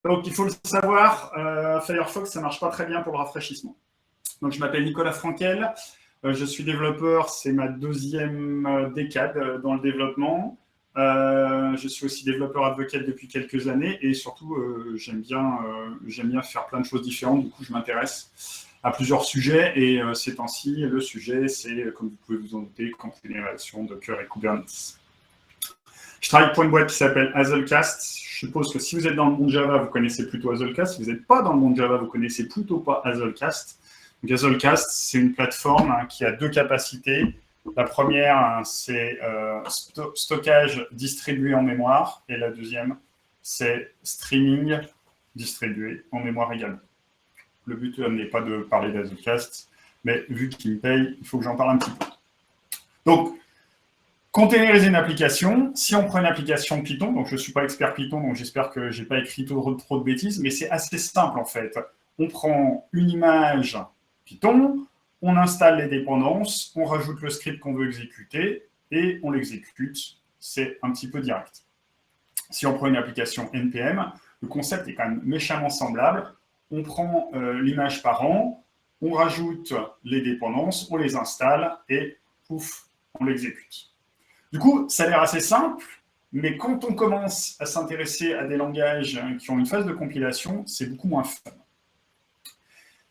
Donc, il faut le savoir, Firefox, ça ne marche pas très bien pour le rafraîchissement. Donc, je m'appelle Nicolas Frankel, je suis développeur, c'est ma deuxième décade dans le développement. Je suis aussi développeur advocate depuis quelques années et surtout, j'aime bien faire plein de choses différentes. Du coup, je m'intéresse à plusieurs sujets et ces temps-ci, le sujet, c'est, comme vous pouvez vous en douter, containerisation, Docker et Kubernetes. Je travaille pour une boîte qui s'appelle Hazelcast. Je suppose que si vous êtes dans le monde Java, vous connaissez plutôt Hazelcast. Si vous n'êtes pas dans le monde Java, vous connaissez plutôt pas Hazelcast. Donc, Hazelcast, c'est une plateforme qui a deux capacités. La première, c'est stockage distribué en mémoire. Et la deuxième, c'est streaming distribué en mémoire également. Le but n'est pas de parler d'Hazelcast, mais vu qu'il me paye, il faut que j'en parle un petit peu. Donc, containeriser une application, si on prend une application Python, donc je ne suis pas expert Python, donc j'espère que je n'ai pas écrit trop de bêtises, mais c'est assez simple en fait. On prend une image Python, on installe les dépendances, on rajoute le script qu'on veut exécuter et on l'exécute. C'est un petit peu direct. Si on prend une application NPM, le concept est quand même méchamment semblable. On prend l'image par an, on rajoute les dépendances, on les installe et pouf, on l'exécute. Du coup, ça a l'air assez simple, mais quand on commence à s'intéresser à des langages qui ont une phase de compilation, c'est beaucoup moins fun.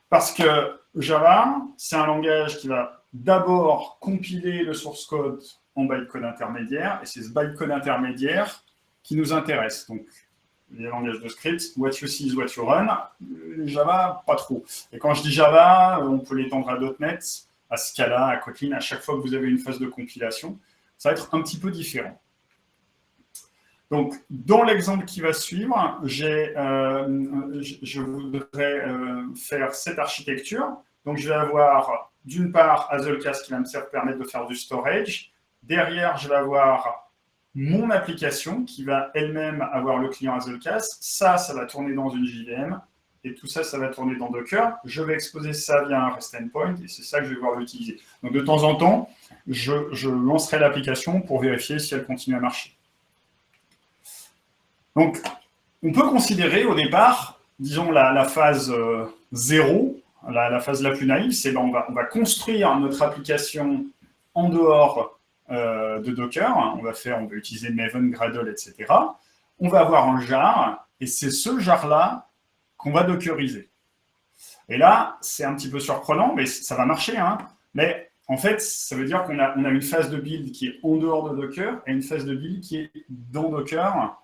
Parce que Java, c'est un langage qui va d'abord compiler le source code en bytecode intermédiaire, et c'est ce bytecode intermédiaire qui nous intéresse. Donc, les langages de script, what you see is what you run. Java, pas trop. Et quand je dis Java, on peut l'étendre à .NET, à Scala, à Kotlin, à chaque fois que vous avez une phase de compilation, ça va être un petit peu différent. Donc, dans l'exemple qui va suivre, je voudrais faire cette architecture. Donc, je vais avoir d'une part Hazelcast qui va me permettre de faire du storage. Derrière, je vais avoir mon application qui va elle-même avoir le client Hazelcast. Ça va tourner dans une JVM. Et tout ça, ça va tourner dans Docker. Je vais exposer ça via un REST endpoint et c'est ça que je vais pouvoir l'utiliser. Donc, de temps en temps, je lancerai l'application pour vérifier si elle continue à marcher. Donc, on peut considérer au départ, disons, la phase 0, la phase la plus naïve, c'est qu'on va construire notre application en dehors de Docker. On va utiliser Maven, Gradle, etc. On va avoir un jar, et c'est ce jar-là qu'on va dockeriser. Et là, c'est un petit peu surprenant, mais ça va marcher. Hein. Mais en fait, ça veut dire qu'on a une phase de build qui est en dehors de Docker et une phase de build qui est dans Docker.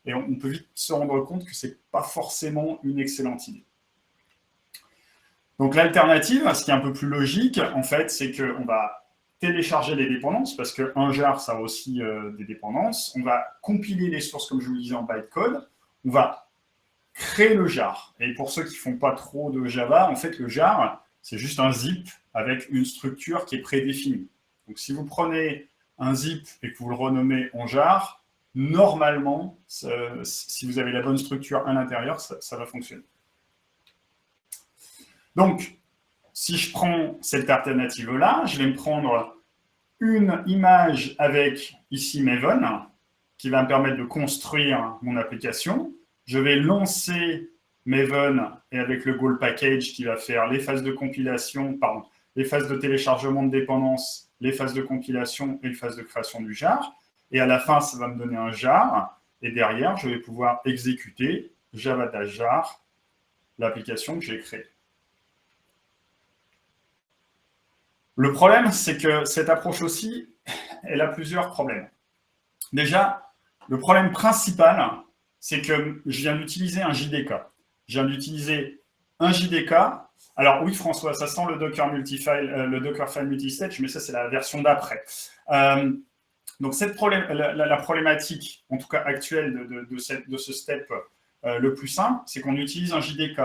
Et on peut vite se rendre compte que ce n'est pas forcément une excellente idée. Donc l'alternative, ce qui est un peu plus logique, en fait, c'est qu'on va télécharger les dépendances, parce qu'un jar, ça a aussi des dépendances. On va compiler les sources, comme je vous le disais, en bytecode. On va créer le jar. Et pour ceux qui ne font pas trop de Java, en fait, le jar, c'est juste un zip avec une structure qui est prédéfinie. Donc si vous prenez un zip et que vous le renommez en jar, normalement, si vous avez la bonne structure à l'intérieur, ça va fonctionner. Donc, si je prends cette alternative-là, je vais me prendre une image avec, ici, Maven, qui va me permettre de construire mon application. Je vais lancer Maven et avec le Goal Package qui va faire les phases de compilation, les phases de téléchargement de dépendance, les phases de compilation et les phases de création du jar. Et à la fin, ça va me donner un jar. Et derrière, je vais pouvoir exécuter java-jar, l'application que j'ai créée. Le problème, c'est que cette approche aussi, elle a plusieurs problèmes. Déjà, le problème principal, c'est que je viens d'utiliser un JDK. Je viens d'utiliser un JDK. Alors oui, François, ça sent le Docker multifile, le Dockerfile multistage, mais ça, c'est la version d'après. Donc, la problématique, en tout cas actuelle, de ce step le plus simple, c'est qu'on utilise un JDK.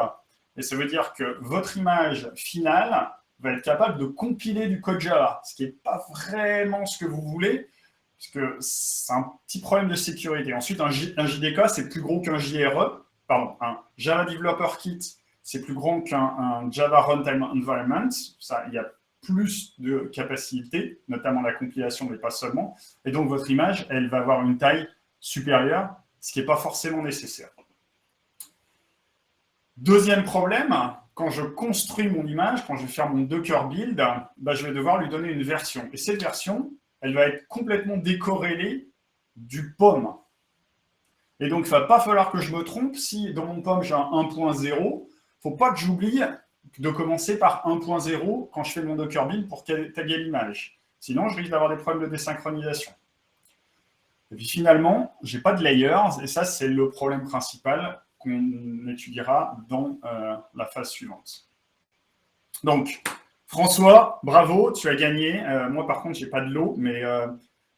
Et ça veut dire que votre image finale va être capable de compiler du code Java, ce qui n'est pas vraiment ce que vous voulez, parce que c'est un petit problème de sécurité. Ensuite, un JDK, c'est plus gros qu'un JRE. Pardon, un Java Developer Kit, c'est plus grand qu'un Java Runtime Environment. Ça, il y a plus de capacité, notamment la compilation, mais pas seulement. Et donc, votre image, elle va avoir une taille supérieure, ce qui n'est pas forcément nécessaire. Deuxième problème, quand je construis mon image, quand je vais faire mon Docker build, bah, je vais devoir lui donner une version. Et cette version, elle va être complètement décorrélée du POM. Et donc, il ne va pas falloir que je me trompe. Si dans mon POM, j'ai un 1.0, il ne faut pas que j'oublie de commencer par 1.0 quand je fais mon Docker build pour taguer l'image. Sinon, je risque d'avoir des problèmes de désynchronisation. Et puis finalement, je n'ai pas de layers, et ça, c'est le problème principal qu'on étudiera dans la phase suivante. Donc, François, bravo, tu as gagné. Moi, par contre, je n'ai pas de lot, mais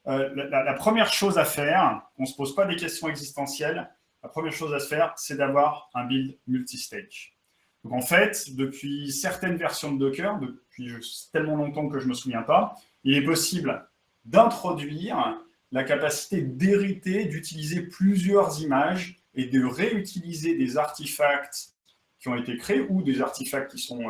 la première chose à faire, on ne se pose pas des questions existentielles, la première chose à se faire, c'est d'avoir un build multistage. Donc, en fait, depuis certaines versions de Docker, depuis tellement longtemps que je ne me souviens pas, il est possible d'introduire la capacité d'hériter, d'utiliser plusieurs images et de réutiliser des artefacts qui ont été créés ou des artefacts qui sont,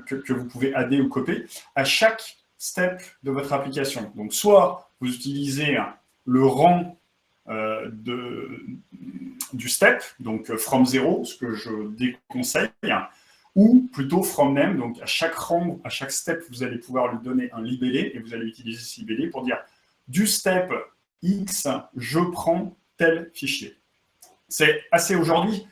que vous pouvez adder ou copier à chaque step de votre application. Donc, soit vous utilisez le rang du step, donc from zero, ce que je déconseille, ou plutôt from name, donc à chaque rang, à chaque step, vous allez pouvoir lui donner un libellé et vous allez utiliser ce libellé pour dire du step X, je prends tel fichier. C'est assez aujourd'hui,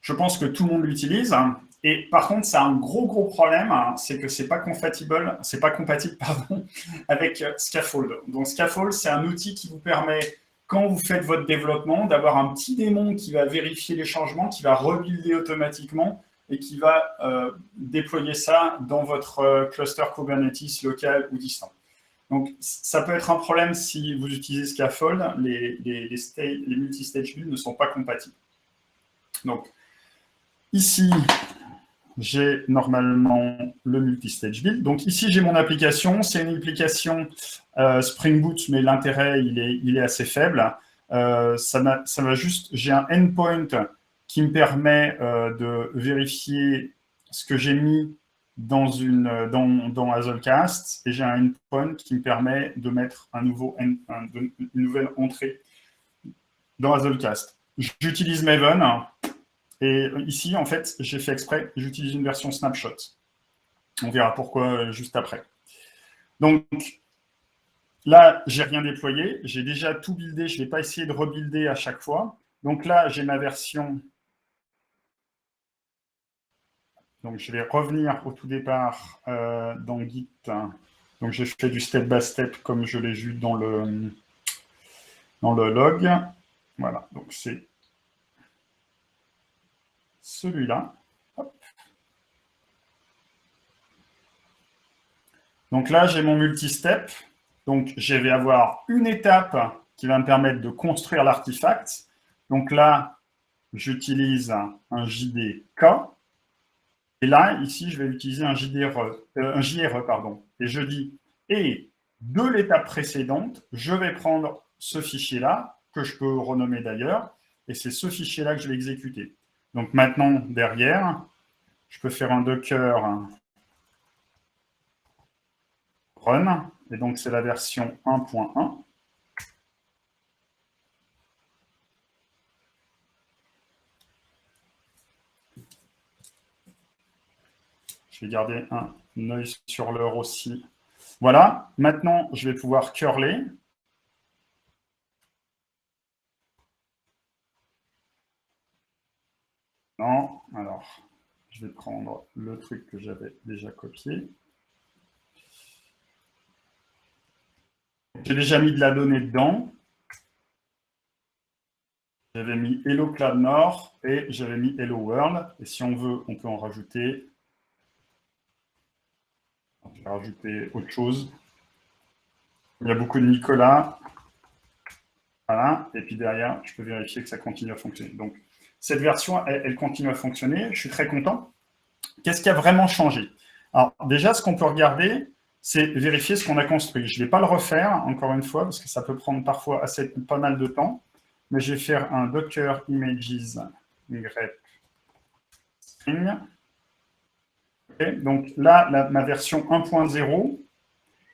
je pense que tout le monde l'utilise. Et par contre, ça a un gros problème, c'est que c'est pas compatible, avec Scaffold. Donc Scaffold, c'est un outil qui vous permet, quand vous faites votre développement, d'avoir un petit démon qui va vérifier les changements, qui va rebuilder automatiquement et qui va déployer ça dans votre cluster Kubernetes local ou distant. Donc, ça peut être un problème si vous utilisez Scaffold, les multi-stage builds ne sont pas compatibles. Donc, ici, j'ai normalement le multi-stage build. Donc, ici, j'ai mon application. C'est une application Spring Boot, mais l'intérêt, il est assez faible. Ça va juste, j'ai un endpoint qui me permet de vérifier ce que j'ai mis dans Hazelcast, et j'ai un endpoint qui me permet de mettre une nouvelle entrée dans Hazelcast. J'utilise Maven, et ici, en fait, j'ai fait exprès, j'utilise une version snapshot. On verra pourquoi juste après. Donc, là, j'ai rien déployé, j'ai déjà tout buildé, je ne vais pas essayer de rebuilder à chaque fois. Donc là, j'ai ma version. Donc, je vais revenir au tout départ dans Git. Donc, j'ai fait du step by step comme je l'ai vu dans le log. Voilà, donc c'est celui-là. Donc là, j'ai mon multi-step. Donc, je vais avoir une étape qui va me permettre de construire l'artefact. Donc là, j'utilise un JDK. Et là, ici, je vais utiliser un JRE. Et je dis, et de l'étape précédente, je vais prendre ce fichier-là, que je peux renommer d'ailleurs, et c'est ce fichier-là que je vais exécuter. Donc maintenant, derrière, je peux faire un Docker run, et donc c'est la version 1.1. Je vais garder un œil sur l'heure aussi. Voilà, maintenant, je vais pouvoir curler. Non, alors, je vais prendre le truc que j'avais déjà copié. J'ai déjà mis de la donnée dedans. J'avais mis Hello Cloud Nord et j'avais mis Hello World. Et si on veut, on peut en rajouter. Je vais rajouter autre chose. Il y a beaucoup de Nicolas. Voilà. Et puis derrière, je peux vérifier que ça continue à fonctionner. Donc, cette version, elle continue à fonctionner. Je suis très content. Qu'est-ce qui a vraiment changé? Alors, déjà, ce qu'on peut regarder, c'est vérifier ce qu'on a construit. Je ne vais pas le refaire, encore une fois, parce que ça peut prendre parfois pas mal de temps. Mais je vais faire un Docker Images grep string. Okay. Donc là, ma version 1.0,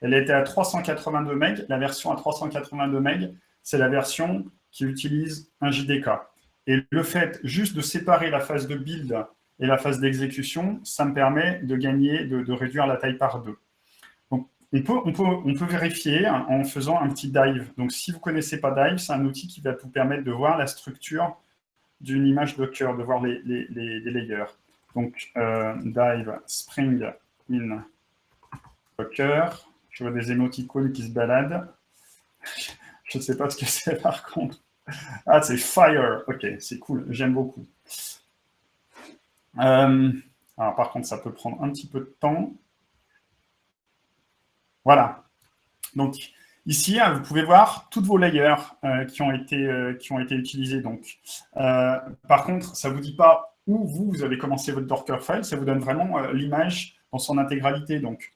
elle était à 382 MB. La version à 382 MB, c'est la version qui utilise un JDK. Et le fait juste de séparer la phase de build et la phase d'exécution, ça me permet de gagner, de réduire la taille par 2. Donc, on peut vérifier en faisant un petit dive. Donc, si vous ne connaissez pas dive, c'est un outil qui va vous permettre de voir la structure d'une image Docker, de voir les layers. Donc, dive Spring in Docker. Je vois des émoticônes qui se baladent. Je ne sais pas ce que c'est par contre. Ah, c'est Fire. Ok, c'est cool. J'aime beaucoup. Alors, par contre, ça peut prendre un petit peu de temps. Voilà. Donc, ici, vous pouvez voir toutes vos layers qui ont été utilisés. Donc, par contre, ça ne vous dit pas où vous avez commencé votre Dockerfile. Ça vous donne vraiment l'image dans son intégralité. Donc,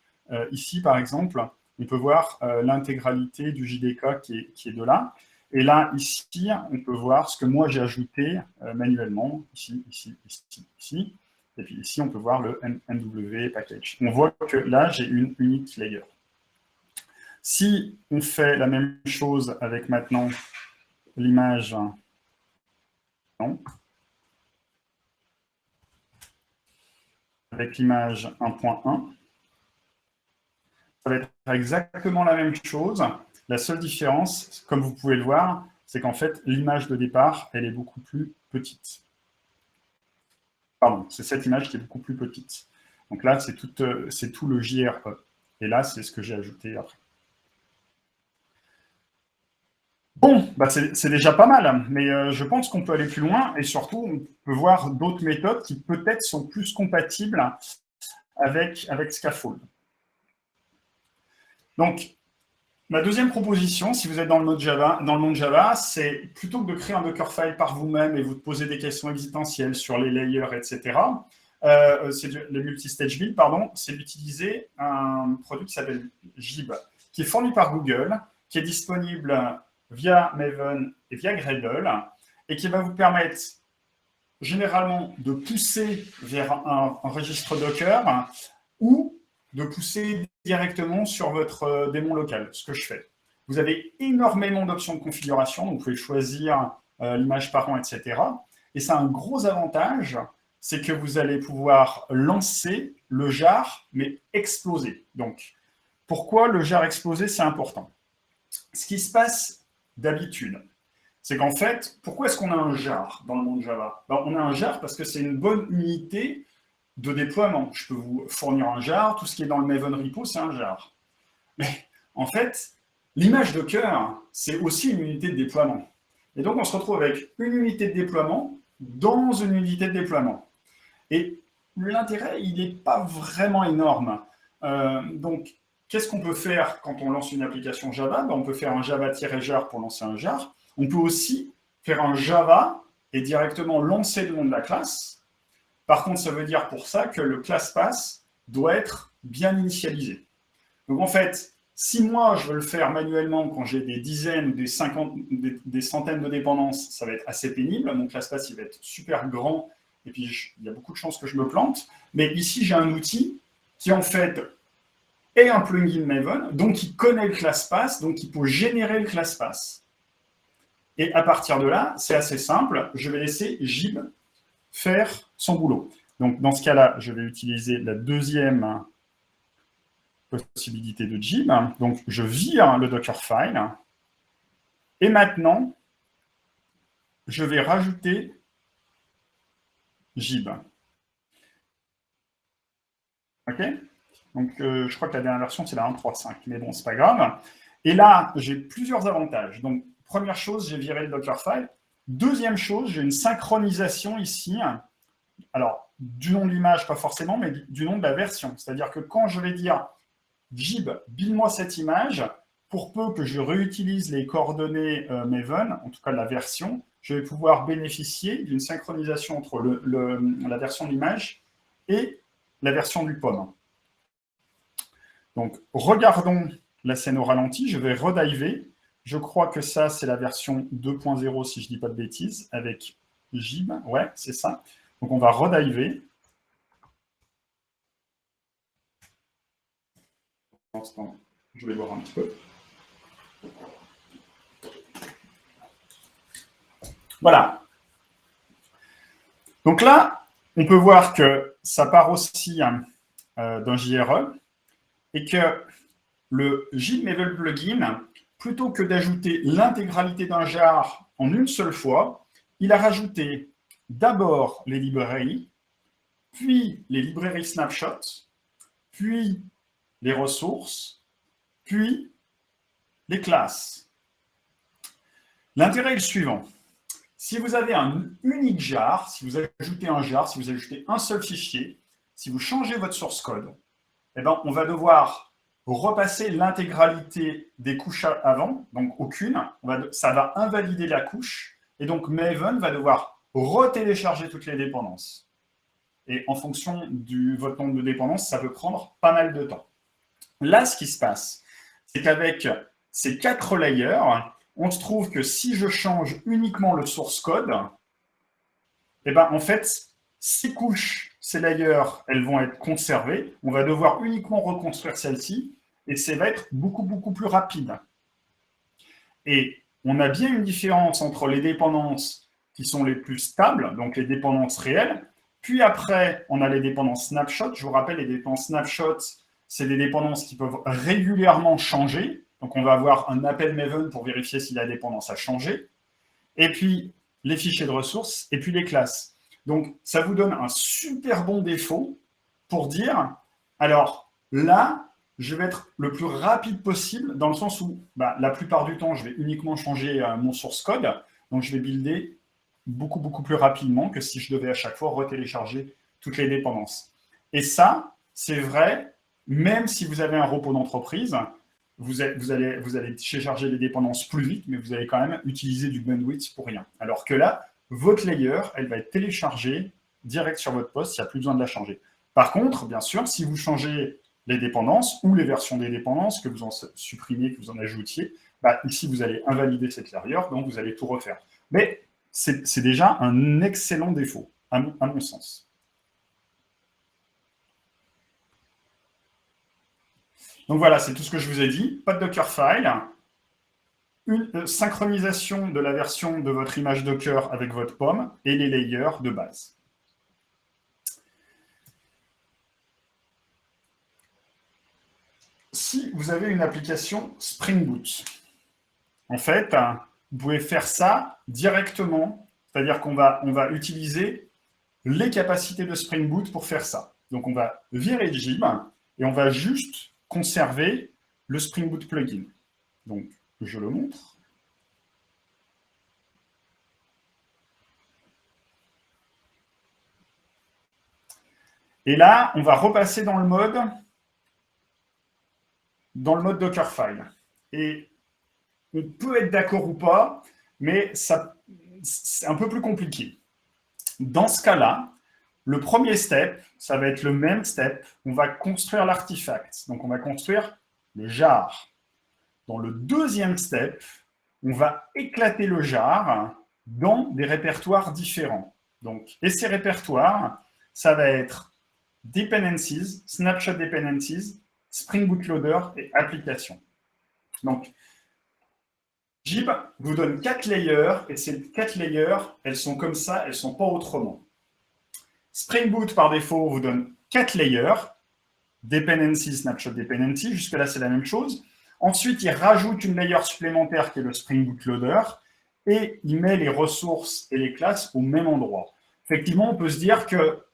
ici, par exemple, on peut voir l'intégralité du JDK qui est de là. Et là, ici, on peut voir ce que moi j'ai ajouté manuellement, ici, ici, ici, ici. Et puis ici, on peut voir le MW package. On voit que là, j'ai une unique layer. Si on fait la même chose avec maintenant l'image, non, avec l'image 1.1, ça va être exactement la même chose. La seule différence, comme vous pouvez le voir, c'est qu'en fait, l'image de départ, elle est beaucoup plus petite. Pardon, c'est cette image qui est beaucoup plus petite. Donc là, c'est tout le JRE. Et là, c'est ce que j'ai ajouté après. Bon, bah c'est déjà pas mal, mais je pense qu'on peut aller plus loin et surtout, on peut voir d'autres méthodes qui peut-être sont plus compatibles avec Scaffold. Donc, ma deuxième proposition, si vous êtes dans le monde Java, c'est plutôt que de créer un Dockerfile par vous-même et vous poser des questions existentielles sur les layers, etc., le multi-stage build, pardon, c'est d'utiliser un produit qui s'appelle Jib, qui est fourni par Google, qui est disponible via Maven et via Gradle, et qui va vous permettre généralement de pousser vers un registre Docker ou de pousser directement sur votre démon local, ce que je fais. Vous avez énormément d'options de configuration, donc vous pouvez choisir l'image parent, etc. Et ça a un gros avantage, c'est que vous allez pouvoir lancer le jar, mais exploser. Donc, pourquoi le jar explosé, c'est important? Ce qui se passe d'habitude, c'est qu'en fait, pourquoi est-ce qu'on a un jar dans le monde Java? On a un jar parce que c'est une bonne unité de déploiement. Je peux vous fournir un jar, tout ce qui est dans le Maven repo, c'est un jar. Mais en fait, l'image Docker, c'est aussi une unité de déploiement. Et donc, on se retrouve avec une unité de déploiement dans une unité de déploiement. Et l'intérêt, il n'est pas vraiment énorme. Donc, qu'est-ce qu'on peut faire quand on lance une application Java? On peut faire un java-jar pour lancer un jar. On peut aussi faire un Java et directement lancer le nom de la classe. Par contre, ça veut dire pour ça que le ClassPass doit être bien initialisé. Donc en fait, si moi je veux le faire manuellement quand j'ai des dizaines, des centaines de dépendances, ça va être assez pénible. Mon ClassPass, il va être super grand et puis il y a beaucoup de chances que je me plante. Mais ici, j'ai un outil qui en fait est un plugin Maven, donc il connaît le ClassPass, donc il peut générer le ClassPass. Et à partir de là, c'est assez simple. Je vais laisser Jib faire son boulot. Donc, dans ce cas-là, je vais utiliser la deuxième possibilité de Jib. Donc, je vire le Dockerfile. Et maintenant, je vais rajouter Jib. OK? Donc, je crois que la dernière version, c'est la 1.3.5. Mais bon, c'est pas grave. Et là, j'ai plusieurs avantages. Donc, première chose, j'ai viré le Dockerfile. Deuxième chose, j'ai une synchronisation ici. Alors, du nom de l'image, pas forcément, mais du nom de la version. C'est-à-dire que quand je vais dire Jib, build-moi cette image, pour peu que je réutilise les coordonnées Maven, en tout cas la version, je vais pouvoir bénéficier d'une synchronisation entre la version de l'image et la version du POM. Donc, regardons la scène au ralenti. Je vais rediver. Je crois que ça, c'est la version 2.0, si je ne dis pas de bêtises, avec Jib. Ouais, c'est ça. Donc, on va rediver. Je vais voir un petit peu. Voilà. Donc là, On peut voir que ça part aussi d'un JRE et que le Git Maven plugin, plutôt que d'ajouter l'intégralité d'un jar en une seule fois, il a rajouté d'abord les librairies, puis les librairies snapshot, puis les ressources, puis les classes. L'intérêt est le suivant. Si vous avez un unique jar, si vous ajoutez un jar, si vous ajoutez un seul fichier, si vous changez votre source code, eh ben, on va devoir repasser l'intégralité des couches avant, donc aucune. Ça va invalider la couche, et donc Maven va devoir retélécharger toutes les dépendances. Et en fonction de votre nombre de dépendances, ça peut prendre pas mal de temps. Là, ce qui se passe, c'est qu'avec ces 4 layers, on se trouve que si je change uniquement le source code, eh ben, en fait, ces couches, ces layers, elles vont être conservées. On va devoir uniquement reconstruire celle-ci et ça va être beaucoup, beaucoup plus rapide. Et on a bien une différence entre les dépendances qui sont les plus stables, donc les dépendances réelles, puis après, on a les dépendances snapshot. Je vous rappelle, les dépendances snapshot, c'est des dépendances qui peuvent régulièrement changer. Donc, on va avoir un appel Maven pour vérifier si la dépendance a changé. Et puis, les fichiers de ressources, et puis les classes. Donc, ça vous donne un super bon défaut pour dire, alors là, je vais être le plus rapide possible, dans le sens où, la plupart du temps, je vais uniquement changer mon source code. Donc, je vais builder beaucoup, beaucoup plus rapidement que si je devais à chaque fois retélécharger toutes les dépendances. Et ça, c'est vrai, même si vous avez un repos d'entreprise, vous allez télécharger les dépendances plus vite, mais vous allez quand même utiliser du bandwidth pour rien. Alors que là, votre layer, elle va être téléchargée direct sur votre poste, il n'y a plus besoin de la changer. Par contre, bien sûr, si vous changez les dépendances ou les versions des dépendances, que vous en supprimiez, que vous en ajoutiez, ici, vous allez invalider cette layer, donc vous allez tout refaire. Mais c'est déjà un excellent défaut, à mon sens. Donc voilà, c'est tout ce que je vous ai dit. Pas de Dockerfile. Une synchronisation de la version de votre image Docker avec votre pomme et les layers de base. Si vous avez une application Spring Boot, en fait, vous pouvez faire ça directement, c'est-à-dire qu'on va utiliser les capacités de Spring Boot pour faire ça. Donc, on va virer Gib et on va juste conserver le Spring Boot plugin. Donc, je le montre. Et là, on va repasser dans le mode Dockerfile. Et on peut être d'accord ou pas, mais c'est un peu plus compliqué. Dans ce cas-là, le premier step, ça va être le même step. On va construire l'artefact. Donc, on va construire le jar. Dans le deuxième step, on va éclater le jar dans des répertoires différents. Donc, et ces répertoires, ça va être dependencies, snapshot dependencies, Spring Boot Loader et application. Donc, Gib vous donne 4 layers et ces 4 layers, elles sont comme ça, elles ne sont pas autrement. Spring Boot, par défaut, vous donne 4 layers, dependencies, snapshot dependency, jusque-là, c'est la même chose. Ensuite, il rajoute une layer supplémentaire qui est le Spring Boot Loader et il met les ressources et les classes au même endroit. Effectivement, on peut se dire que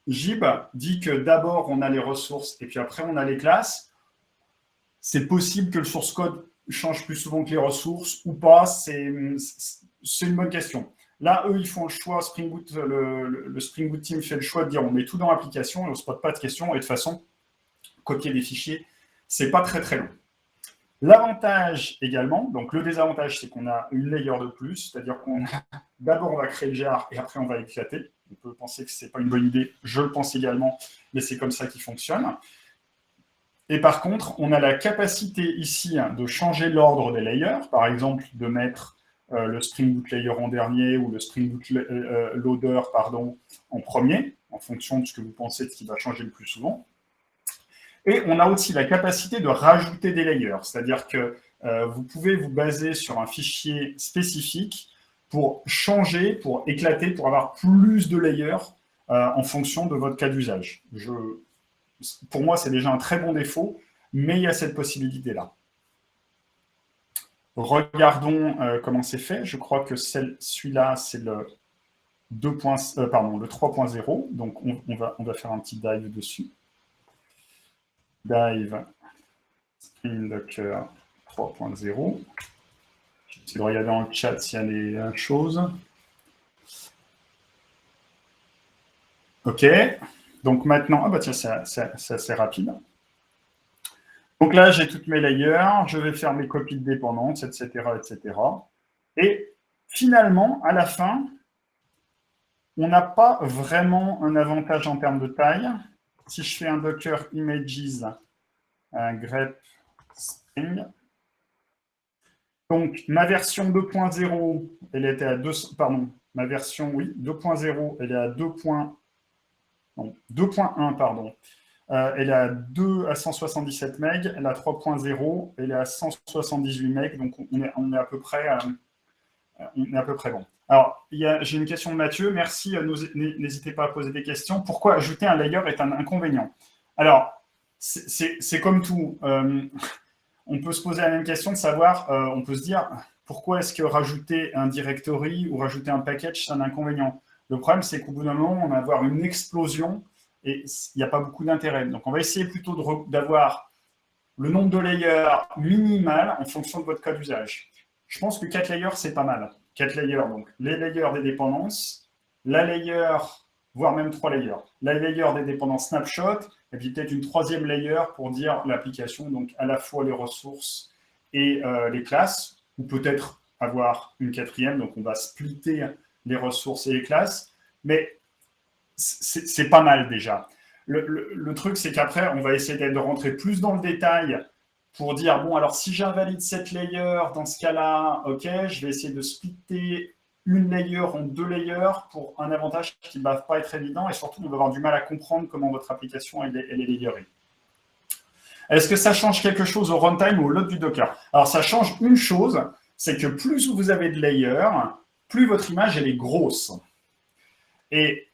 Gib dit que d'abord, on a les ressources et puis après, on a les classes. C'est possible que le source code change plus souvent que les ressources ou pas, c'est une bonne question. Là, eux, ils font le choix, Spring Boot, le Spring Boot team fait le choix de dire on met tout dans l'application et on ne se pose pas de questions. Et de toute façon, copier des fichiers, c'est pas très très long. L'avantage également, donc le désavantage, c'est qu'on a une layer de plus, c'est-à-dire qu'on d'abord on va créer le jar et après on va éclater. On peut penser que ce n'est pas une bonne idée, je le pense également, mais c'est comme ça qu'il fonctionne. Et par contre, on a la capacité ici de changer l'ordre des layers, par exemple de mettre le Spring Boot Layer en dernier ou le Spring Boot Loader en premier, en fonction de ce que vous pensez de ce qui va changer le plus souvent. Et on a aussi la capacité de rajouter des layers, c'est-à-dire que vous pouvez vous baser sur un fichier spécifique pour changer, pour éclater, pour avoir plus de layers en fonction de votre cas d'usage. Pour moi, c'est déjà un très bon défaut, mais il y a cette possibilité-là. Regardons comment c'est fait. Je crois que celui-là, c'est le 3.0. Donc, on va faire un petit dive dessus. Dive Spring Docker 3.0. Je vais essayer de regarder dans le chat s'il y a des choses. OK. Donc maintenant, ah bah tiens, c'est assez rapide. Donc là, j'ai toutes mes layers, je vais faire mes copies de dépendances, etc., etc. Et finalement, à la fin, on n'a pas vraiment un avantage en termes de taille. Si je fais un Docker Images, un grep string, donc ma version 2.0, elle était à 2, pardon, ma version, oui, 2.0, elle est à 2.1, pardon. Elle est à 177 MB, elle a 3.0, elle est à 178 MB, donc on est à peu près bon. Alors, j'ai une question de Mathieu, merci, n'hésitez pas à poser des questions. Pourquoi ajouter un layer est un inconvénient? Alors, c'est comme tout. On peut se poser la même question de savoir, on peut se dire, pourquoi est-ce que rajouter un directory ou rajouter un package, c'est un inconvénient? Le problème, c'est qu'au bout d'un moment, on va avoir une explosion et il n'y a pas beaucoup d'intérêt. Donc, on va essayer plutôt d'avoir le nombre de layers minimal en fonction de votre cas d'usage. Je pense que 4 layers, c'est pas mal. 4 layers, donc les layers des dépendances, la layer, voire même 3 layers. La layer des dépendances snapshot, et puis peut-être une troisième layer pour dire l'application, donc à la fois les ressources et les classes, ou peut-être avoir une quatrième, donc on va splitter les ressources et les classes, mais c'est pas mal déjà. Le truc, c'est qu'après, on va essayer de rentrer plus dans le détail pour dire, bon, alors si j'invalide cette layer, dans ce cas-là, ok, je vais essayer de splitter une layer en 2 layers pour un avantage qui ne va pas être évident et surtout, on va avoir du mal à comprendre comment votre application elle est layerée. Est-ce que ça change quelque chose au runtime ou au load du Docker? Alors, ça change une chose, c'est que plus vous avez de layers, plus votre image elle est grosse. Et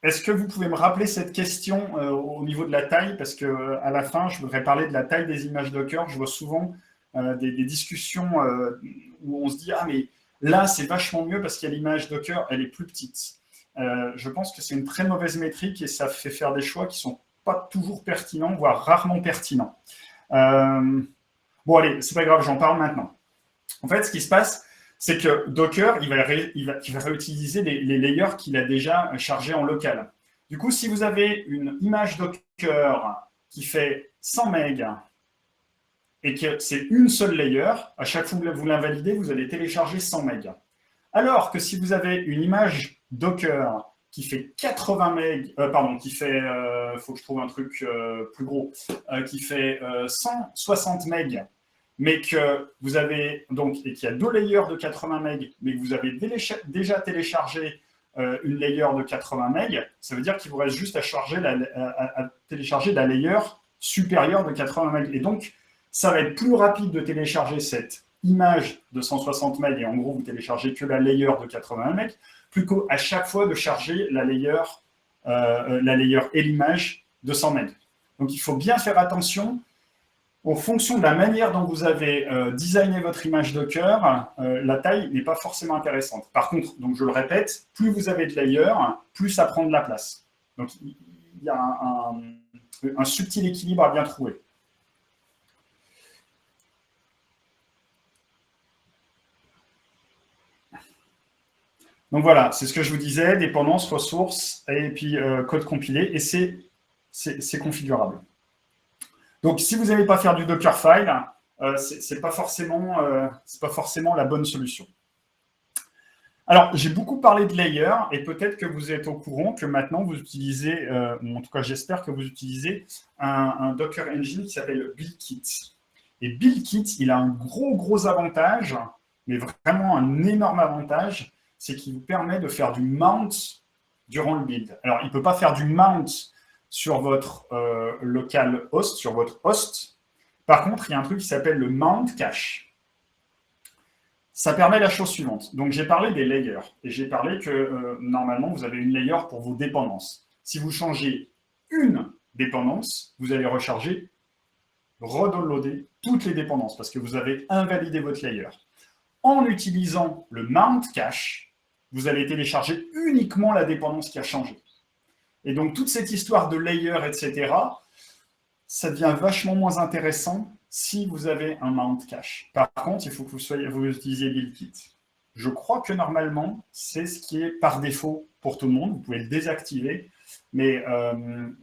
est-ce que vous pouvez me rappeler cette question au niveau de la taille? Parce qu'à la fin, je voudrais parler de la taille des images Docker. Je vois souvent des discussions où on se dit « Ah, mais là, c'est vachement mieux parce qu'il y a l'image Docker, elle est plus petite. » Je pense que c'est une très mauvaise métrique et ça fait faire des choix qui ne sont pas toujours pertinents, voire rarement pertinents. Bon, allez, c'est pas grave, j'en parle maintenant. En fait, ce qui se passe, c'est que Docker, il va réutiliser les layers qu'il a déjà chargés en local. Du coup, si vous avez une image Docker qui fait 100 MB et que c'est une seule layer, à chaque fois que vous l'invalidez, vous allez télécharger 100 MB. Alors que si vous avez une image Docker qui fait 80 MB, qui fait, faut que je trouve un truc plus gros, qui fait 160 MB, mais que vous avez donc, et qu'il y a 2 layers de 80 MB, mais que vous avez déjà téléchargé une layer de 80 MB, ça veut dire qu'il vous reste juste à télécharger la layer supérieure de 80 MB. Et donc, ça va être plus rapide de télécharger cette image de 160 MB, et en gros, vous téléchargez que la layer de 80 MB, plutôt qu'à chaque fois de charger la layer et l'image de 100 MB. Donc, il faut bien faire attention. En fonction de la manière dont vous avez designé votre image Docker, la taille n'est pas forcément intéressante. Par contre, donc je le répète, plus vous avez de layers, plus ça prend de la place. Donc, il y a un subtil équilibre à bien trouver. Donc voilà, c'est ce que je vous disais, dépendance, ressources, et puis code compilé, et c'est configurable. Donc, si vous n'allez pas faire du Dockerfile, ce n'est pas forcément la bonne solution. Alors, j'ai beaucoup parlé de layer et peut-être que vous êtes au courant que maintenant vous utilisez, ou en tout cas j'espère que vous utilisez un Docker Engine qui s'appelle BuildKit. Et BuildKit, il a un gros avantage, mais vraiment un énorme avantage, c'est qu'il vous permet de faire du mount durant le build. Alors, il ne peut pas faire du mount sur votre local host, sur votre host. Par contre, il y a un truc qui s'appelle le mount cache. Ça permet la chose suivante. Donc, j'ai parlé des layers et j'ai parlé que normalement, vous avez une layer pour vos dépendances. Si vous changez une dépendance, vous allez recharger, redownloader toutes les dépendances parce que vous avez invalidé votre layer. En utilisant le mount cache, vous allez télécharger uniquement la dépendance qui a changé. Et donc, toute cette histoire de layer, etc., ça devient vachement moins intéressant si vous avez un mount cache. Par contre, il faut que vous utilisiez BuildKit. Je crois que normalement, c'est ce qui est par défaut pour tout le monde. Vous pouvez le désactiver. Mais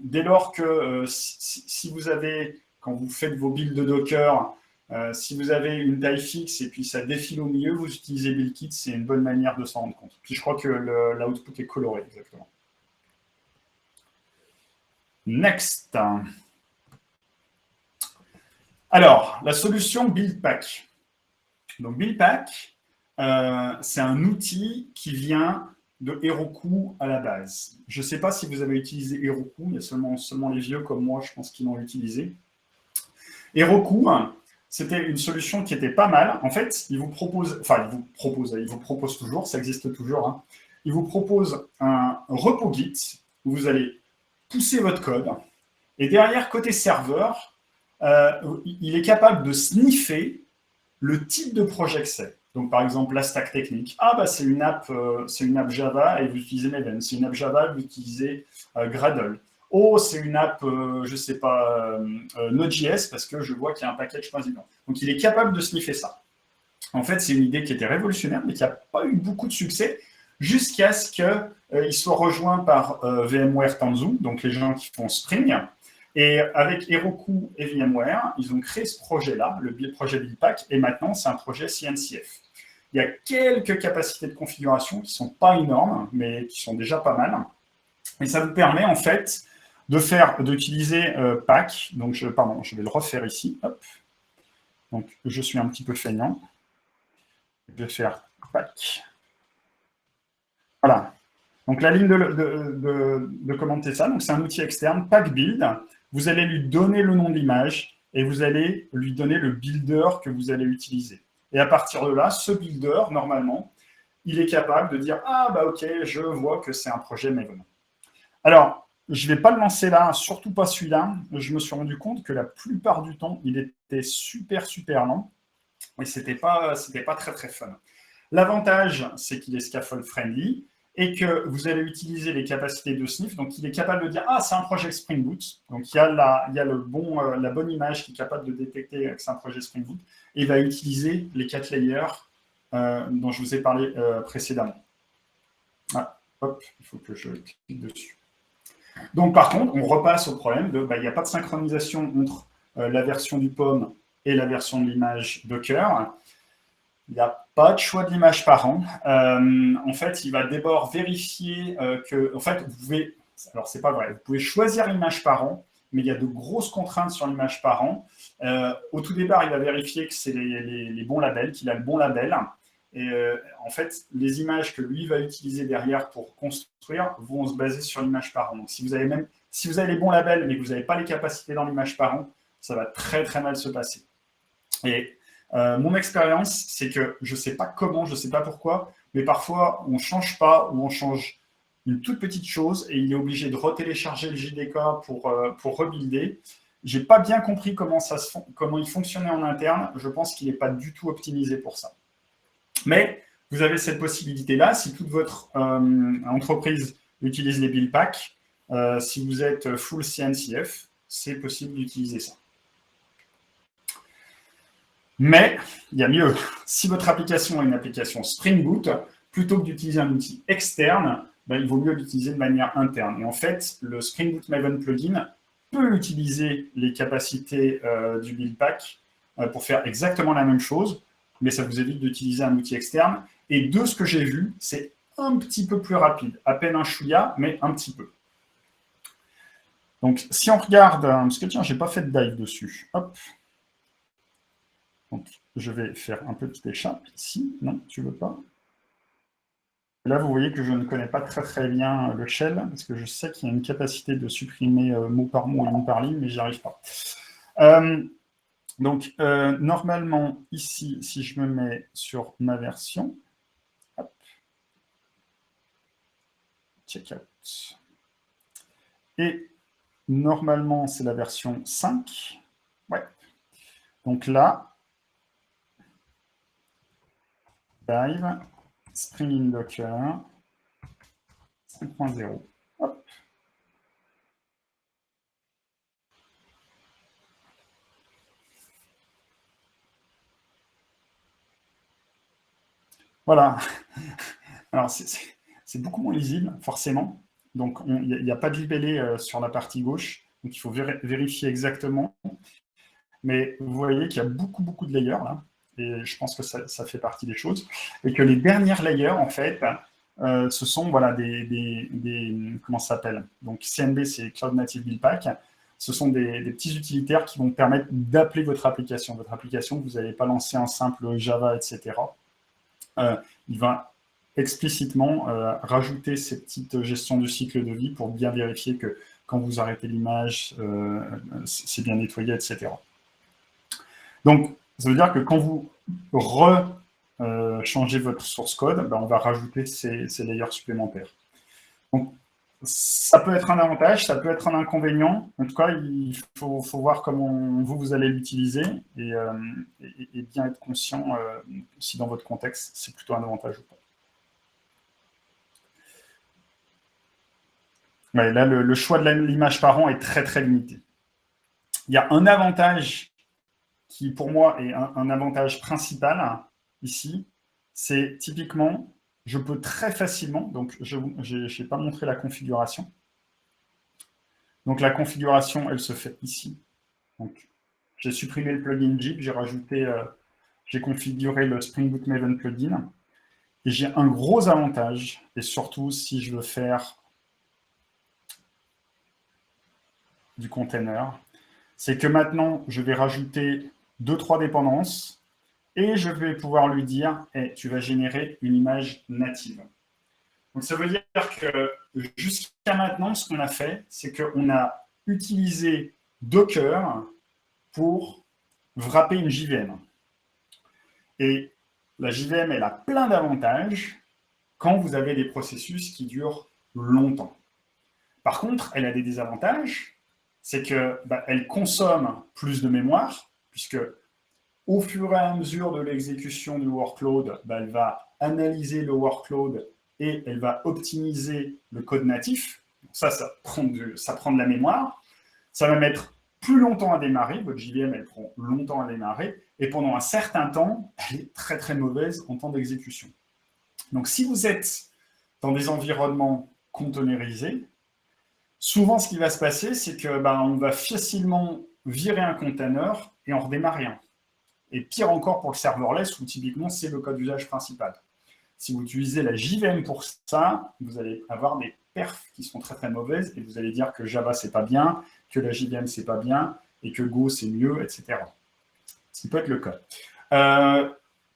dès lors que si vous avez, quand vous faites vos builds de Docker, si vous avez une taille fixe et puis ça défile au milieu, vous utilisez BuildKit, c'est une bonne manière de s'en rendre compte. Puis je crois que l'output est coloré, exactement. Next. Alors, la solution BuildPack. Donc, BuildPack, c'est un outil qui vient de Heroku à la base. Je ne sais pas si vous avez utilisé Heroku, il y a seulement les vieux comme moi, je pense, qui l'ont utilisé. Heroku, c'était une solution qui était pas mal. En fait, il vous propose toujours, ça existe toujours, hein. Il vous propose un repo Git où vous allez pousser votre code et derrière, côté serveur, il est capable de sniffer le type de projet que c'est. Donc, par exemple, la stack technique. Ah, bah, c'est une app Java et vous utilisez Maven. C'est une app Java, vous utilisez Gradle. Oh, c'est une app, je ne sais pas, Node.js parce que je vois qu'il y a un package principal. Donc, il est capable de sniffer ça. En fait, c'est une idée qui était révolutionnaire, mais qui n'a pas eu beaucoup de succès jusqu'à ce qu'il soit rejoint par VMware Tanzu, donc les gens qui font Spring. Et avec Heroku et VMware, ils ont créé ce projet-là, le projet BuildPack, et maintenant, c'est un projet CNCF. Il y a quelques capacités de configuration qui ne sont pas énormes, mais qui sont déjà pas mal. Et ça vous permet, en fait, d'utiliser Pack. Donc, je vais le refaire ici. Hop. Donc, je suis un petit peu feignant. Je vais faire Pack. Voilà. Donc, la ligne de commenter ça, donc c'est un outil externe, Pack Build. Vous allez lui donner le nom de l'image et vous allez lui donner le builder que vous allez utiliser. Et à partir de là, ce builder, normalement, il est capable de dire « Ah, bah ok, je vois que c'est un projet Maven ». Alors, je ne vais pas le lancer là, surtout pas celui-là. Je me suis rendu compte que la plupart du temps, il était super lent et c'était pas très, très fun. L'avantage, c'est qu'il est scaffold friendly et que vous allez utiliser les capacités de sniff. Donc, il est capable de dire « Ah, c'est un projet Spring Boot ». Donc, il y a la bonne image qui est capable de détecter que c'est un projet Spring Boot. Et il va utiliser les 4 layers dont je vous ai parlé précédemment. Ah, hop, il faut que je clique dessus. Donc, par contre, on repasse au problème de il n'y a pas de synchronisation entre la version du POM et la version de l'image Docker. Il n'y a pas de choix de l'image par an. En fait, il va d'abord vérifier que, en fait, vous pouvez, alors c'est pas vrai, vous pouvez choisir l'image par an, mais il y a de grosses contraintes sur l'image par an. Au tout départ, il va vérifier que c'est les bons labels, qu'il a le bon label. Et en fait, les images que lui va utiliser derrière pour construire vont se baser sur l'image par an. Donc, si vous avez les bons labels, mais que vous n'avez pas les capacités dans l'image par an, ça va très, très mal se passer. Et mon expérience, c'est que je ne sais pas comment, je ne sais pas pourquoi, mais parfois, on ne change pas ou on change une toute petite chose et il est obligé de retélécharger le JDK pour rebuilder. Je n'ai pas bien compris comment il fonctionnait en interne. Je pense qu'il n'est pas du tout optimisé pour ça. Mais vous avez cette possibilité-là. Si toute votre entreprise utilise les BuildPack, si vous êtes full CNCF, c'est possible d'utiliser ça. Mais il y a mieux. Si votre application est une application Spring Boot, plutôt que d'utiliser un outil externe, il vaut mieux l'utiliser de manière interne. Et en fait, le Spring Boot Maven plugin peut utiliser les capacités du BuildPack pour faire exactement la même chose, mais ça vous évite d'utiliser un outil externe. Et de ce que j'ai vu, c'est un petit peu plus rapide. À peine un chouïa, mais un petit peu. Donc, si on regarde, parce que tiens, je n'ai pas fait de dive dessus. Hop. Donc, je vais faire un petit échappe ici. Non, tu ne veux pas. Là, vous voyez que je ne connais pas très très bien le shell, parce que je sais qu'il y a une capacité de supprimer mot par mot et ligne par ligne, mais j'y arrive pas. Donc, normalement, ici, si je me mets sur ma version, hop, checkout. Et normalement, c'est la version 5. Ouais. Donc là, Dive, Spring in Docker, 5.0. Hop. Voilà. Alors, c'est beaucoup moins lisible, forcément. Donc, il n'y a pas de libellé sur la partie gauche. Donc, il faut vérifier exactement. Mais vous voyez qu'il y a beaucoup, beaucoup de layers là. Et je pense que ça fait partie des choses. Et que les dernières layers, en fait, ce sont voilà, comment ça s'appelle? Donc, CNB, c'est Cloud Native Build Pack. Ce sont des petits utilitaires qui vont permettre d'appeler votre application. Votre application, vous n'allez pas lancer un simple Java, etc. Il va explicitement rajouter ces petites gestions du cycle de vie pour bien vérifier que quand vous arrêtez l'image, c'est bien nettoyé, etc. Donc, ça veut dire que quand vous changez votre source code, ben, on va rajouter ces layers supplémentaires. Donc, ça peut être un avantage, ça peut être un inconvénient. En tout cas, il faut voir comment vous allez l'utiliser et bien être conscient si dans votre contexte, c'est plutôt un avantage ou pas. Ouais, là, le choix de l'image par an est très, très limité. Il y a un avantage qui, pour moi, est un avantage principal ici. C'est typiquement, je peux très facilement, donc je n'ai pas montré la configuration. Donc, la configuration, elle se fait ici. Donc, j'ai supprimé le plugin Jeep, j'ai configuré le Spring Boot Maven plugin. Et j'ai un gros avantage, et surtout si je veux faire du container, c'est que maintenant, je vais rajouter 2-3 dépendances et je vais pouvoir lui dire hey, tu vas générer une image native. Donc, ça veut dire que jusqu'à maintenant, ce qu'on a fait, c'est qu'on a utilisé Docker pour wrapper une JVM. Et la JVM, elle a plein d'avantages quand vous avez des processus qui durent longtemps. Par contre, elle a des désavantages, c'est qu'elle consomme plus de mémoire, puisque au fur et à mesure de l'exécution du workload, elle va analyser le workload et elle va optimiser le code natif. Ça prend de la mémoire. Ça va mettre plus longtemps à démarrer. Votre JVM, elle prend longtemps à démarrer. Et pendant un certain temps, elle est très, très mauvaise en temps d'exécution. Donc, si vous êtes dans des environnements containerisés, souvent, ce qui va se passer, c'est que on va facilement virer un container et en redémarrer un. Et pire encore pour le serverless, où typiquement, c'est le cas d'usage principal. Si vous utilisez la JVM pour ça, vous allez avoir des perfs qui sont très très mauvaises et vous allez dire que Java c'est pas bien, que la JVM c'est pas bien et que Go c'est mieux, etc. Ce qui peut être le cas.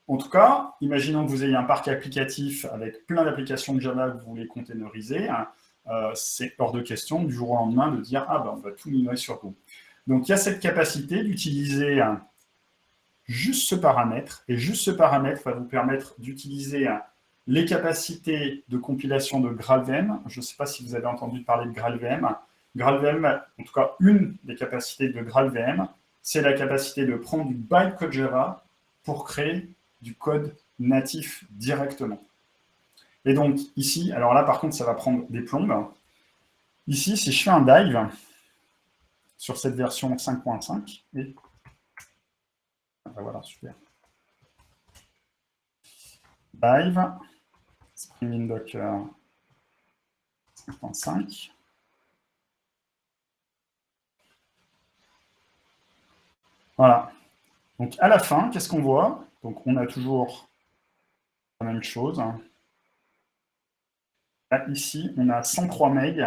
En tout cas, imaginons que vous ayez un parc applicatif avec plein d'applications de Java que vous voulez containeriser. C'est hors de question du jour au lendemain de dire on va tout migrer sur Go. Donc il y a cette capacité d'utiliser juste ce paramètre, et juste ce paramètre va vous permettre d'utiliser les capacités de compilation de GraalVM. Je ne sais pas si vous avez entendu parler de GraalVM. GraalVM, en tout cas, une des capacités de GraalVM, c'est la capacité de prendre du bytecode Java pour créer du code natif directement. Et donc, ici, alors là, par contre, ça va prendre des plombes. Ici, si je fais un dive sur cette version 5.5, et voilà, super. Dive, Spring in Docker 5.5. Voilà. Donc, à la fin, qu'est-ce qu'on voit? Donc, on a toujours la même chose. Là, ici, on a 103 MB.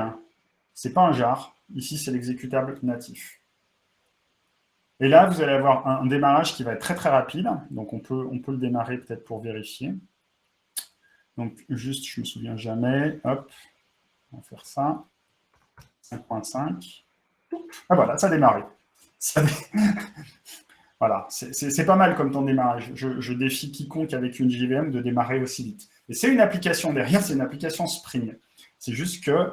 Ce n'est pas un jar. Ici, c'est l'exécutable natif. Et là, vous allez avoir un démarrage qui va être très, très rapide. Donc, on peut le démarrer peut-être pour vérifier. Donc, juste, je ne me souviens jamais. Hop, on va faire ça. 5.5. Ah voilà, ça a démarré. Voilà, c'est pas mal comme ton démarrage. Je défie quiconque avec une JVM de démarrer aussi vite. Et c'est une application derrière, c'est une application Spring. C'est juste que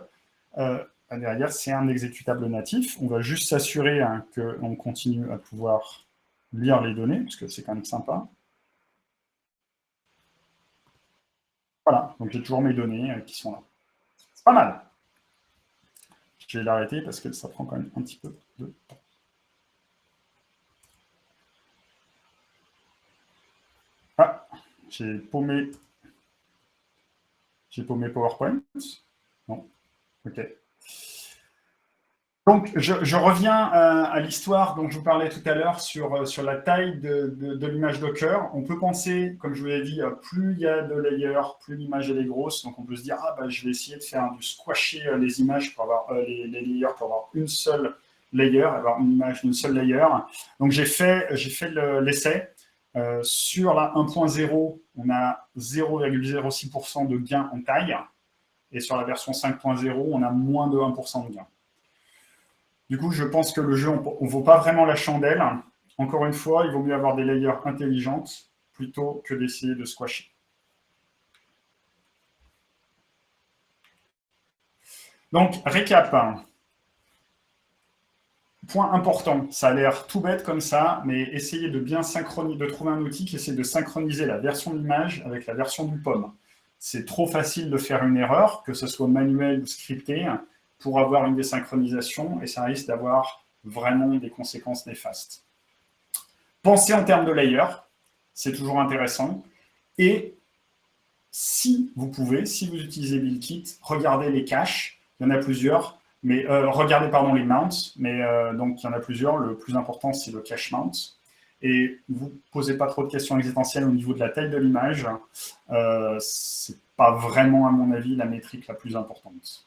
derrière, c'est un exécutable natif. On va juste s'assurer qu'on continue à pouvoir lire les données, parce que c'est quand même sympa. Voilà, donc j'ai toujours mes données qui sont là. C'est pas mal. Je vais l'arrêter parce que ça prend quand même un petit peu de temps. Ah, j'ai paumé PowerPoint. Non, ok. Donc, je reviens à l'histoire dont je vous parlais tout à l'heure sur la taille de l'image Docker. On peut penser, comme je vous l'ai dit, plus il y a de layers, plus l'image est grosse. Donc, on peut se dire, ah, bah, je vais essayer de faire du squasher les images pour avoir les layers pour avoir une seule layer, avoir une image d'une seule layer. Donc, j'ai fait l'essai. Sur la 1.0, on a 0,06% de gain en taille. Et sur la version 5.0, on a moins de 1% de gain. Du coup, je pense que le jeu, on ne vaut pas vraiment la chandelle. Encore une fois, il vaut mieux avoir des layers intelligentes plutôt que d'essayer de squasher. Donc, récap. Point important, ça a l'air tout bête comme ça, mais essayez de bien synchroniser, de trouver un outil qui essaie de synchroniser la version de l'image avec la version du POM. C'est trop facile de faire une erreur, que ce soit manuel ou scripté, pour avoir une désynchronisation, et ça risque d'avoir vraiment des conséquences néfastes. Pensez en termes de layer, c'est toujours intéressant. Et si vous pouvez, si vous utilisez BuildKit, regardez les caches, il y en a plusieurs, mais regardez pardon les mounts, mais donc il y en a plusieurs. Le plus important, c'est le cache mount. Et vous ne posez pas trop de questions existentielles au niveau de la taille de l'image. Ce n'est pas vraiment, à mon avis, la métrique la plus importante.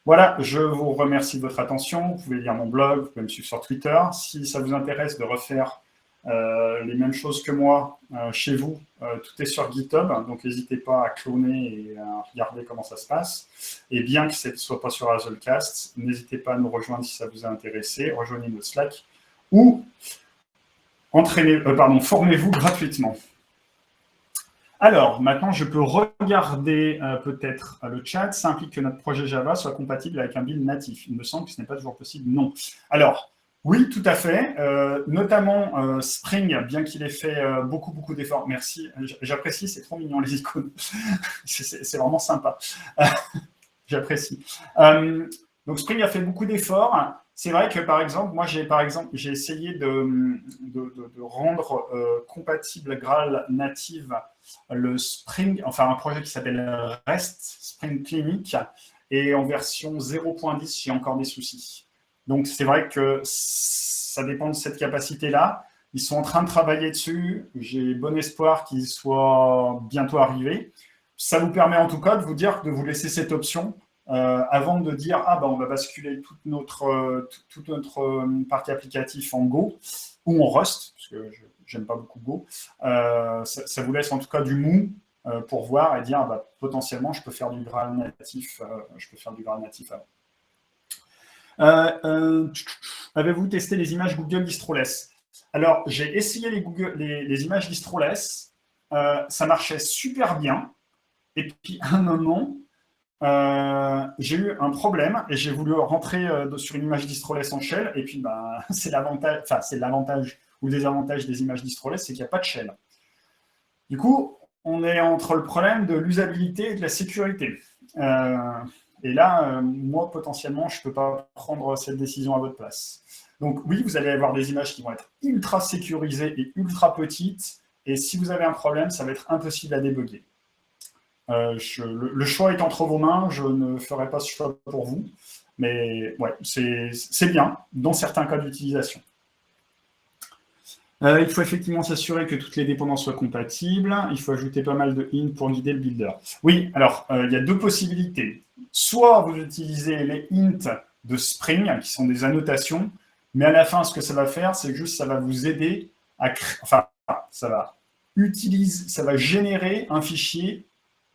Voilà, je vous remercie de votre attention. Vous pouvez lire mon blog, vous pouvez me suivre sur Twitter. Si ça vous intéresse de refaire les mêmes choses que moi chez vous, tout est sur GitHub, donc n'hésitez pas à cloner et à regarder comment ça se passe. Et bien que ce ne soit pas sur Hazelcast, n'hésitez pas à nous rejoindre si ça vous a intéressé. Rejoignez notre Slack ou formez-vous gratuitement. Alors, maintenant, je peux regarder peut-être le chat. Ça implique que notre projet Java soit compatible avec un build natif. Il me semble que ce n'est pas toujours possible. Non. Alors, oui, tout à fait. Notamment Spring, bien qu'il ait fait beaucoup d'efforts. Merci. J'apprécie, c'est trop mignon les icônes. C'est vraiment sympa. J'apprécie. Donc, Spring a fait beaucoup d'efforts. C'est vrai que, par exemple, moi, j'ai essayé de rendre compatible Graal native le Spring, enfin un projet qui s'appelle REST, Spring Clinic, et en version 0.10, j'ai encore des soucis. Donc, c'est vrai que ça dépend de cette capacité-là. Ils sont en train de travailler dessus. J'ai bon espoir qu'ils soient bientôt arrivés. Ça vous permet en tout cas de vous laisser cette option avant de dire « Ah, ben, on va basculer toute notre partie applicative en Go ou en Rust », parce que j'aime pas beaucoup Go. Ça vous laisse en tout cas du mou pour voir et dire bah, potentiellement, je peux faire du Graal natif avant. Avez-vous testé les images Google Distroless? Alors, j'ai essayé les images Distroless. Ça marchait super bien. Et puis, à un moment, j'ai eu un problème et j'ai voulu rentrer sur une image Distroless en shell. Et puis, bah, c'est l'avantage ou le désavantage des images Distroless, c'est qu'il n'y a pas de shell. Du coup, on est entre le problème de l'usabilité et de la sécurité. Et là, moi, potentiellement, je ne peux pas prendre cette décision à votre place. Donc oui, vous allez avoir des images qui vont être ultra sécurisées et ultra petites. Et si vous avez un problème, ça va être impossible à débugger. Le choix est entre vos mains, je ne ferai pas ce choix pour vous. Mais ouais, c'est bien dans certains cas d'utilisation. Il faut effectivement s'assurer que toutes les dépendances soient compatibles. Il faut ajouter pas mal de int pour guider le builder. Oui, alors, il y a deux possibilités. Soit vous utilisez les int de Spring, qui sont des annotations, mais à la fin, ce que ça va faire, c'est juste ça va vous aider à créer, enfin, ça va générer un fichier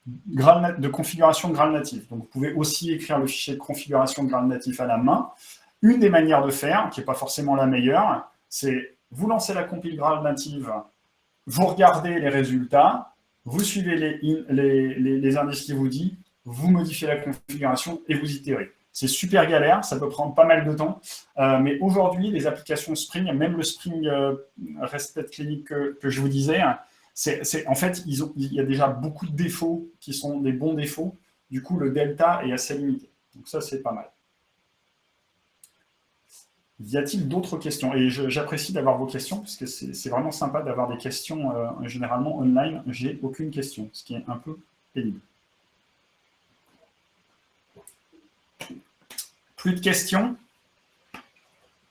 de configuration Graal natif. Donc, vous pouvez aussi écrire le fichier de configuration Graal natif à la main. Une des manières de faire, qui n'est pas forcément la meilleure, c'est vous lancez la compile Graal native, vous regardez les résultats, vous suivez les indices qui vous disent, vous modifiez la configuration et vous itérez. C'est super galère, ça peut prendre pas mal de temps, mais aujourd'hui, les applications Spring, même le Spring Respect Clinic que je vous disais, en fait, il y a déjà beaucoup de défauts qui sont des bons défauts. Du coup, le delta est assez limité. Donc ça, c'est pas mal. Y a-t-il d'autres questions? Et j'apprécie d'avoir vos questions, parce que c'est vraiment sympa d'avoir des questions généralement online. J'ai aucune question, ce qui est un peu pénible. Plus de questions?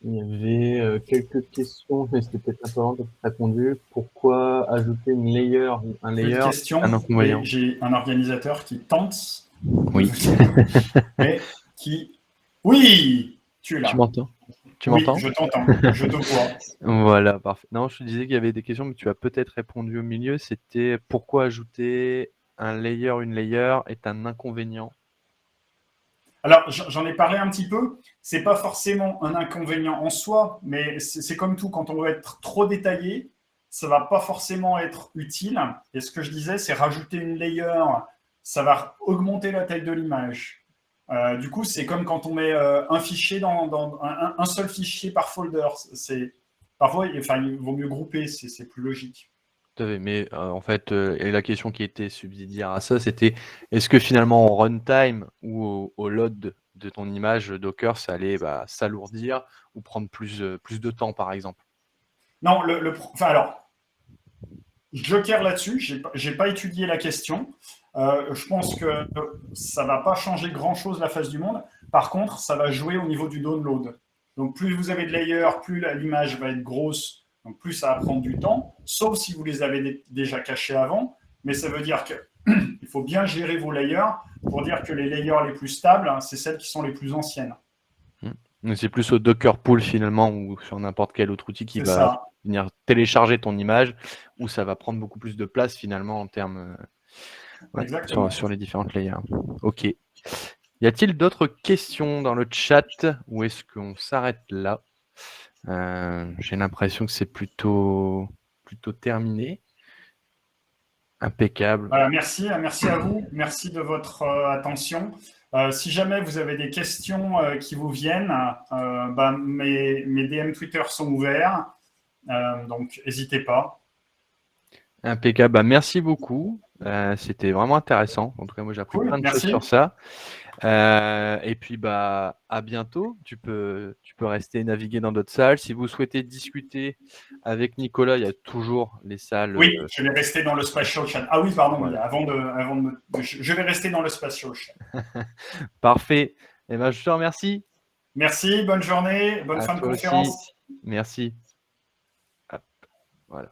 Il y avait quelques questions, mais c'était peut-être un peu lent d'être répondu. Pourquoi ajouter une layer ou un Plus de layer questions. un inconvénient? J'ai un organisateur qui tente Oui. mais qui... Oui, tu es là. Tu m'entends? Tu Oui, m'entends? je t'entends, je te vois. Voilà, parfait. Non, je te disais qu'il y avait des questions, mais tu as peut-être répondu au milieu. C'était pourquoi ajouter un layer, une layer est un inconvénient? Alors, j'en ai parlé un petit peu. C'est pas forcément un inconvénient en soi, mais c'est comme tout. Quand on veut être trop détaillé, ça va pas forcément être utile. Et ce que je disais, c'est rajouter une layer, ça va augmenter la taille de l'image. Du coup, c'est comme quand on met un fichier dans un seul fichier par folder. Parfois, il vaut mieux grouper, c'est plus logique. Tout à fait, mais en fait, et la question qui était subsidiaire à ça, c'était est-ce que finalement en runtime ou au load de ton image Docker, ça allait s'alourdir ou prendre plus de temps, par exemple? Non, alors, joker là-dessus, j'ai pas étudié la question. Je pense que ça va pas changer grand-chose la face du monde. Par contre, ça va jouer au niveau du download. Donc, plus vous avez de layers, plus l'image va être grosse, donc plus ça va prendre du temps, sauf si vous les avez déjà cachés avant. Mais ça veut dire qu'il faut bien gérer vos layers pour dire que les layers les plus stables, hein, c'est celles qui sont les plus anciennes. Donc c'est plus au Docker Pool finalement ou sur n'importe quel autre outil qui C'est va ça. venir télécharger ton image, où ça va prendre beaucoup plus de place finalement en termes Exactement. sur les différentes layers. Ok. Y a-t-il d'autres questions dans le chat ou est-ce qu'on s'arrête là? J'ai l'impression que c'est plutôt terminé. Impeccable. Voilà, merci à vous, merci de votre attention. Si jamais vous avez des questions qui vous viennent, mes DM Twitter sont ouverts, donc n'hésitez pas. Impeccable. Bah, merci beaucoup. C'était vraiment intéressant. En tout cas, moi, j'ai appris Cool, plein de choses merci. sur ça. Et puis, à bientôt. Tu peux rester naviguer dans d'autres salles. Si vous souhaitez discuter avec Nicolas, il y a toujours les salles. Oui, je vais rester dans le spatial chat. Ah oui, pardon, oui, Voilà. je vais rester dans le spatial chat. Parfait. Eh ben, je te remercie. Merci, bonne journée, bonne À fin de toi aussi. conférence. Merci. Hop, voilà.